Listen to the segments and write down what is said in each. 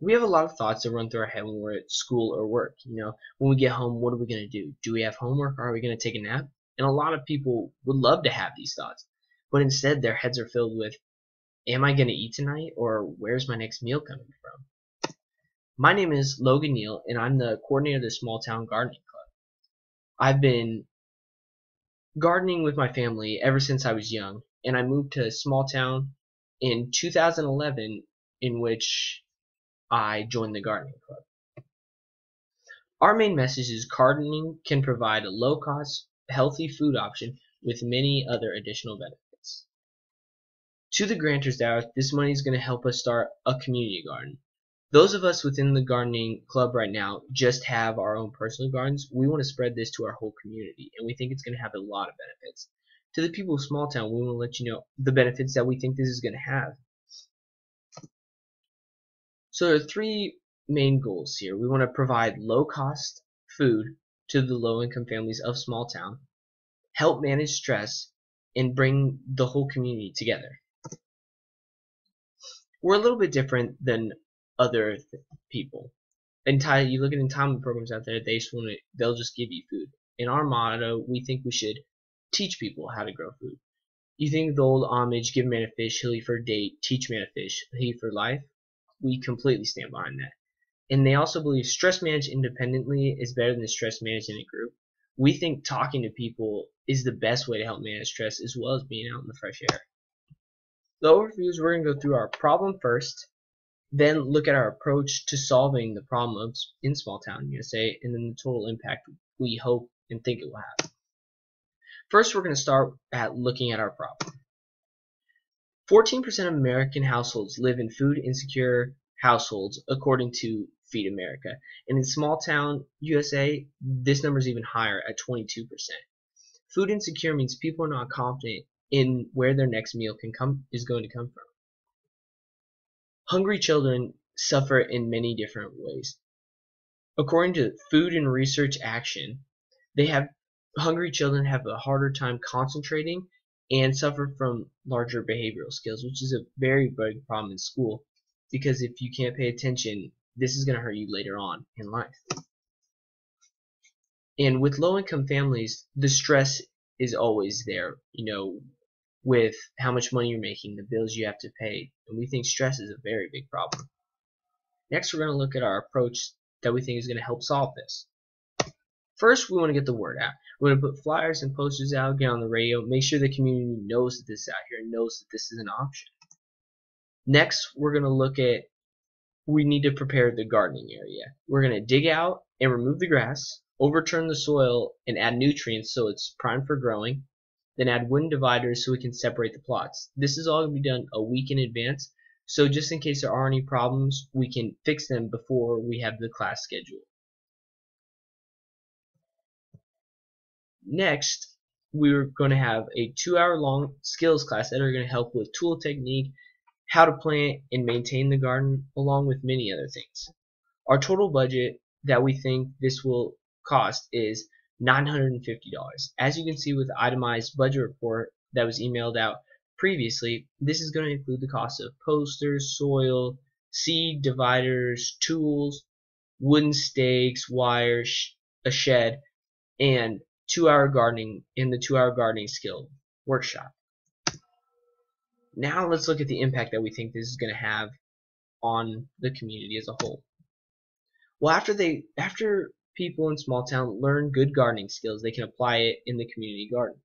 We have a lot of thoughts that run through our head when we're at school or work. When we get home, what are we going to do? Do we have homework or are we going to take a nap? And a lot of people would love to have these thoughts, but instead their heads are filled with, am I going to eat tonight, or where's my next meal coming from? My name is Logan Neal, and I'm the coordinator of the Small Town Gardening Club. I've been gardening with my family ever since I was young, and I moved to a small town in 2011, in which I joined the gardening club. Our main message is gardening can provide a low-cost, healthy food option with many other additional benefits. To the grantors there, this money is going to help us start a community garden. Those of us within the gardening club right now just have our own personal gardens. We want to spread this to our whole community, and we think it's going to have a lot of benefits. To the people of Small Town, we want to let you know the benefits that we think this is going to have. So there are three main goals here. We want to provide low-cost food to the low-income families of Small Town, help manage stress, and bring the whole community together. We're a little bit different than other people. You look at entitlement programs out there, they'll just give you food. In our motto, we think we should teach people how to grow food. You think the old Amish, give a man a fish, he'll eat for a day, teach a man a fish, he'll eat for life? We completely stand behind that. And they also believe stress managed independently is better than stress managed in a group. We think talking to people is the best way to help manage stress, as well as being out in the fresh air. The overview is we're going to go through our problem first, then look at our approach to solving the problems in Small Town USA, and then the total impact we hope and think it will have. First, we're going to start at looking at our problem. 14% of American households live in food insecure households, according to Feed America. And in Small Town USA, this number is even higher at 22%. Food insecure means people are not confident in where their next meal is going to come from. Hungry children suffer in many different ways. According to Food and Research Action, hungry children have a harder time concentrating and suffer from larger behavioral skills, which is a very big problem in school, because if you can't pay attention, this is going to hurt you later on in life. And with low-income families, the stress is always there, with how much money you're making, the bills you have to pay, and we think stress is a very big problem. Next, we're going to look at our approach that we think is going to help solve this. First, we want to get the word out. We're going to put flyers and posters out, get on the radio, make sure the community knows that this is out here and knows that this is an option. Next, we're going to look at, we need to prepare the gardening area. We're going to dig out and remove the grass, overturn the soil, and add nutrients so it's primed for growing, then add wooden dividers so we can separate the plots. This is all going to be done a week in advance, so just in case there are any problems, we can fix them before we have the class scheduled. Next, we're going to have a 2-hour-long skills class that are going to help with tool technique, how to plant and maintain the garden, along with many other things. Our total budget that we think this will cost is $950. As you can see with the itemized budget report that was emailed out previously, this is going to include the cost of posters, soil, seed, dividers, tools, wooden stakes, wires, a shed, and 2-hour gardening in the 2-hour gardening skill workshop. Now let's look at the impact that we think this is going to have on the community as a whole. Well, after people in Small Town learn good gardening skills, they can apply it in the community garden.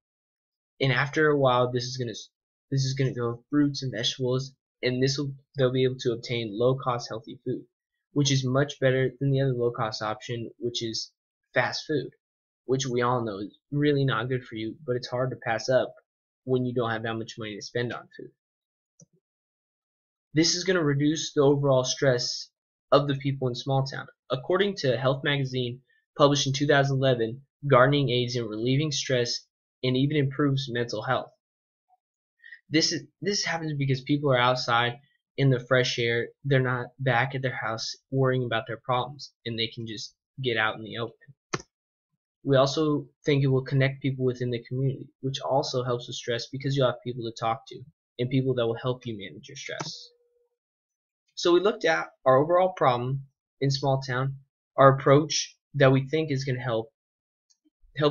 And after a while, this is going to go fruits and vegetables, and they'll be able to obtain low-cost healthy food, which is much better than the other low-cost option, which is fast food, which we all know is really not good for you, but it's hard to pass up when you don't have that much money to spend on food. This is going to reduce the overall stress of the people in Small Town. According to Health Magazine, published in 2011, gardening aids in relieving stress and even improves mental health. This happens because people are outside in the fresh air. They're not back at their house worrying about their problems, and they can just get out in the open. We also think it will connect people within the community, which also helps with stress because you'll have people to talk to and people that will help you manage your stress. So we looked at our overall problem in small town, our approach that we think is going to help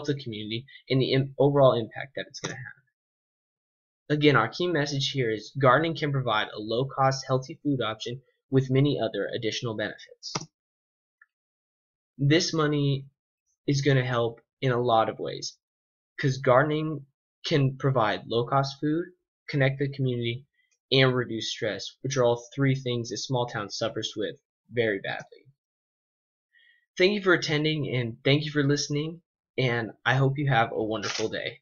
the community, and the overall impact that it's going to have. Again, our key message here is gardening can provide a low-cost, healthy food option with many other additional benefits. This money is going to help in a lot of ways because gardening can provide low-cost food, connect the community, and reduce stress, which are all three things a small town suffers with very badly. Thank you for attending and thank you for listening, and I hope you have a wonderful day.